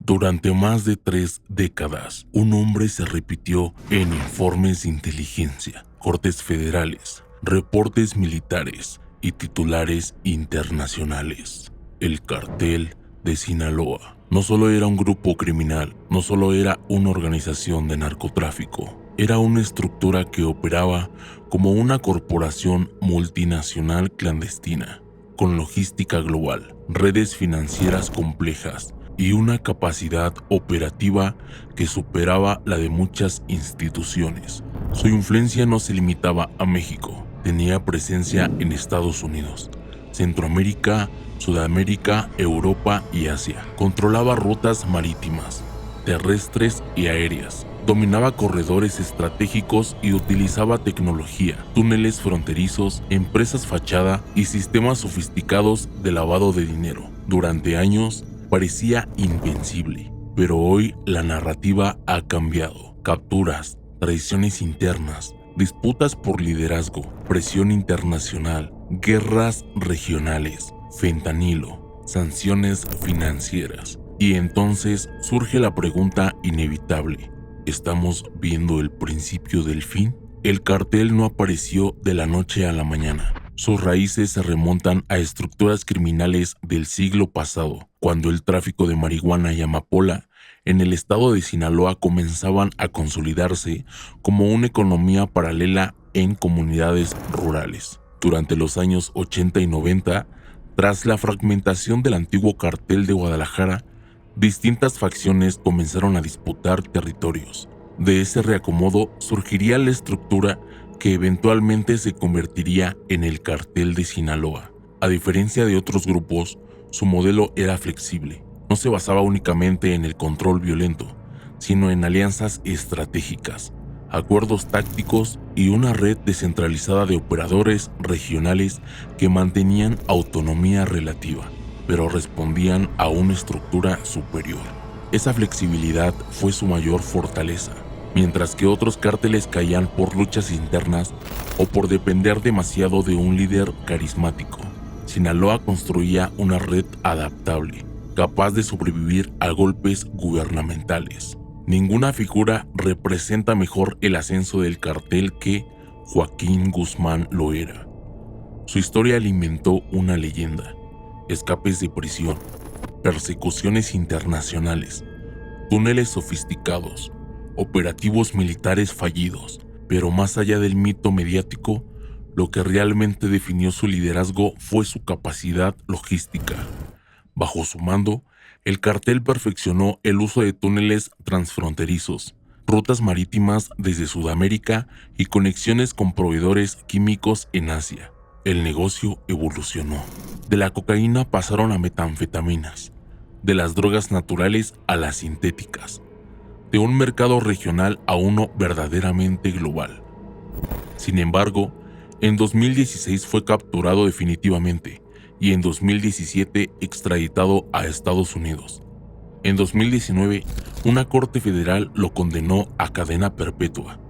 Durante más de 3 décadas, un nombre se repitió en informes de inteligencia, cortes federales, reportes militares y titulares internacionales. El Cartel de Sinaloa no solo era un grupo criminal, no solo era una organización de narcotráfico, era una estructura que operaba como una corporación multinacional clandestina, con logística global, redes financieras complejas y una capacidad operativa que superaba la de muchas instituciones. Su influencia no se limitaba a México, tenía presencia en Estados Unidos, Centroamérica, Sudamérica, Europa y Asia. Controlaba rutas marítimas, terrestres y aéreas. Dominaba corredores estratégicos y utilizaba tecnología, túneles fronterizos, empresas fachada y sistemas sofisticados de lavado de dinero. Durante años parecía invencible, pero hoy la narrativa ha cambiado. Capturas, traiciones internas, disputas por liderazgo, presión internacional, guerras regionales, fentanilo, sanciones financieras. Y entonces surge la pregunta inevitable: ¿estamos viendo el principio del fin? El cartel no apareció de la noche a la mañana. Sus raíces se remontan a estructuras criminales del siglo pasado, cuando el tráfico de marihuana y amapola en el estado de Sinaloa comenzaban a consolidarse como una economía paralela en comunidades rurales. Durante los años 80 y 90, tras la fragmentación del antiguo cartel de Guadalajara, distintas facciones comenzaron a disputar territorios. De ese reacomodo surgiría la estructura que eventualmente se convertiría en el Cartel de Sinaloa. A diferencia de otros grupos, su modelo era flexible. No se basaba únicamente en el control violento, sino en alianzas estratégicas, acuerdos tácticos y una red descentralizada de operadores regionales que mantenían autonomía relativa, pero respondían a una estructura superior. Esa flexibilidad fue su mayor fortaleza. Mientras que otros cárteles caían por luchas internas o por depender demasiado de un líder carismático, Sinaloa construía una red adaptable, capaz de sobrevivir a golpes gubernamentales. Ninguna figura representa mejor el ascenso del cartel que Joaquín Guzmán lo era. Su historia alimentó una leyenda: escapes de prisión, persecuciones internacionales, túneles sofisticados, operativos militares fallidos. Pero más allá del mito mediático, lo que realmente definió su liderazgo fue su capacidad logística. Bajo su mando, el cartel perfeccionó el uso de túneles transfronterizos, rutas marítimas desde Sudamérica y conexiones con proveedores químicos en Asia. El negocio evolucionó. De la cocaína pasaron a metanfetaminas, de las drogas naturales a las sintéticas, de un mercado regional a uno verdaderamente global. Sin embargo, en 2016 fue capturado definitivamente y en 2017 extraditado a Estados Unidos. En 2019, una corte federal lo condenó a cadena perpetua.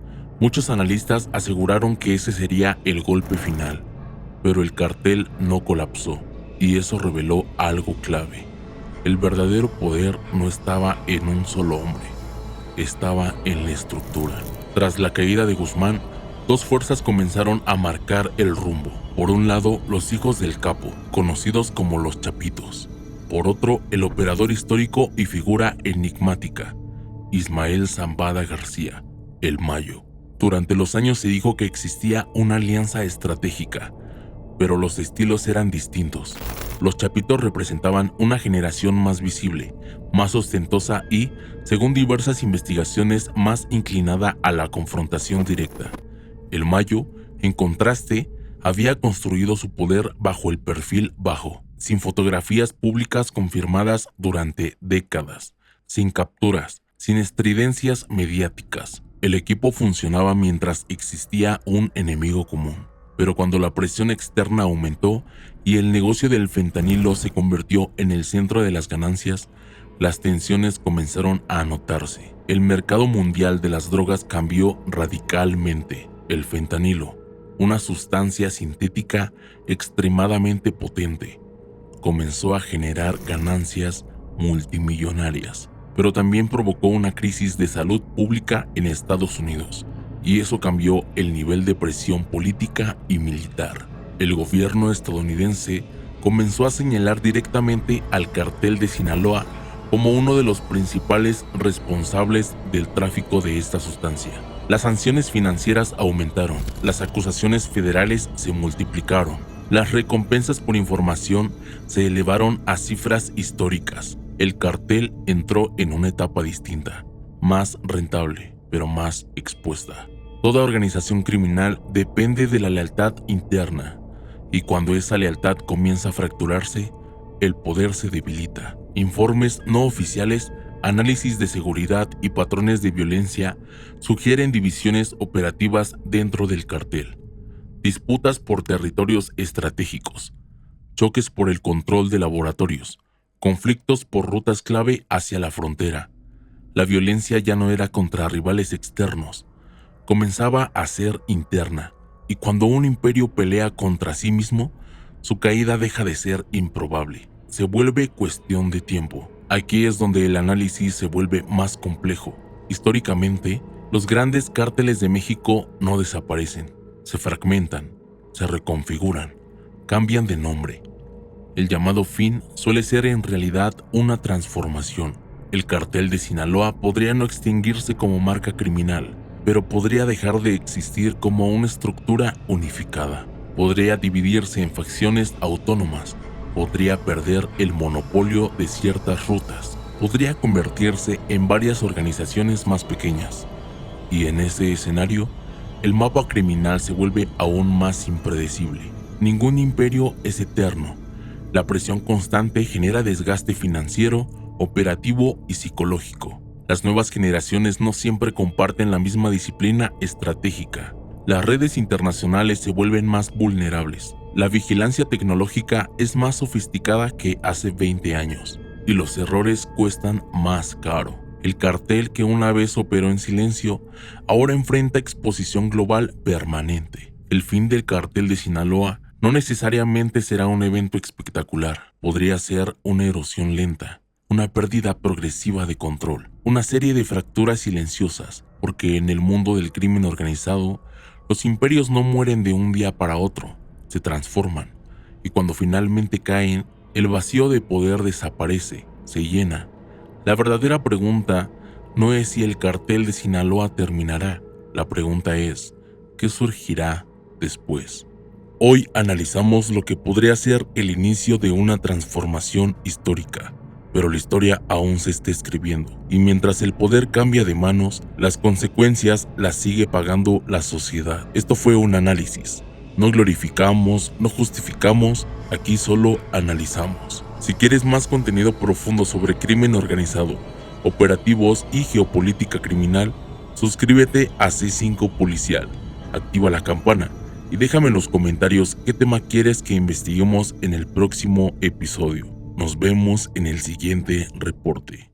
Muchos analistas aseguraron que ese sería el golpe final, pero el cartel no colapsó, y eso reveló algo clave. El verdadero poder no estaba en un solo hombre, estaba en la estructura. Tras la caída de Guzmán, dos fuerzas comenzaron a marcar el rumbo. Por un lado, los hijos del capo, conocidos como los Chapitos. Por otro, el operador histórico y figura enigmática, Ismael Zambada García, el Mayo. Durante los años se dijo que existía una alianza estratégica, pero los estilos eran distintos. Los Chapitos representaban una generación más visible, más ostentosa y, según diversas investigaciones, más inclinada a la confrontación directa. El Mayo, en contraste, había construido su poder bajo el perfil bajo, sin fotografías públicas confirmadas durante décadas, sin capturas, sin estridencias mediáticas. El equipo funcionaba mientras existía un enemigo común. Pero cuando la presión externa aumentó y el negocio del fentanilo se convirtió en el centro de las ganancias, las tensiones comenzaron a notarse. El mercado mundial de las drogas cambió radicalmente. El fentanilo, una sustancia sintética extremadamente potente, comenzó a generar ganancias multimillonarias. pero también provocó una crisis de salud pública en Estados Unidos, y eso cambió el nivel de presión política y militar. El gobierno estadounidense comenzó a señalar directamente al cartel de Sinaloa como uno de los principales responsables del tráfico de esta sustancia. Las sanciones financieras aumentaron, las acusaciones federales se multiplicaron, las recompensas por información se elevaron a cifras históricas. El cartel entró en una etapa distinta, más rentable, pero más expuesta. Toda organización criminal depende de la lealtad interna, y cuando esa lealtad comienza a fracturarse, el poder se debilita. Informes no oficiales, análisis de seguridad y patrones de violencia sugieren divisiones operativas dentro del cartel, disputas por territorios estratégicos, choques por el control de laboratorios, conflictos por rutas clave hacia la frontera. La violencia ya no era contra rivales externos, comenzaba a ser interna, y cuando un imperio pelea contra sí mismo, su caída deja de ser improbable, se vuelve cuestión de tiempo. Aquí es donde el análisis se vuelve más complejo. Históricamente, los grandes cárteles de México no desaparecen, se fragmentan, se reconfiguran, cambian de nombre. El llamado fin suele ser en realidad una transformación. El cartel de Sinaloa podría no extinguirse como marca criminal, pero podría dejar de existir como una estructura unificada. Podría dividirse en facciones autónomas, podría perder el monopolio de ciertas rutas, podría convertirse en varias organizaciones más pequeñas. Y en ese escenario, el mapa criminal se vuelve aún más impredecible. Ningún imperio es eterno. La presión constante genera desgaste financiero, operativo y psicológico. Las nuevas generaciones no siempre comparten la misma disciplina estratégica. Las redes internacionales se vuelven más vulnerables. La vigilancia tecnológica es más sofisticada que hace 20 años. Y los errores cuestan más caro. El cartel que una vez operó en silencio, ahora enfrenta exposición global permanente. El fin del cartel de Sinaloa no necesariamente será un evento espectacular. Podría ser una erosión lenta, una pérdida progresiva de control, una serie de fracturas silenciosas, porque en el mundo del crimen organizado, los imperios no mueren de un día para otro, se transforman, y cuando finalmente caen, el vacío de poder desaparece, se llena. La verdadera pregunta no es si el cartel de Sinaloa terminará, la pregunta es, ¿qué surgirá después? Hoy analizamos lo que podría ser el inicio de una transformación histórica, pero la historia aún se está escribiendo, y mientras el poder cambia de manos, las consecuencias las sigue pagando la sociedad. Esto fue un análisis. No glorificamos, no justificamos, aquí solo analizamos. Si quieres más contenido profundo sobre crimen organizado, operativos y geopolítica criminal, suscríbete a C5 Policial, activa la campana y déjame en los comentarios qué tema quieres que investiguemos en el próximo episodio. Nos vemos en el siguiente reporte.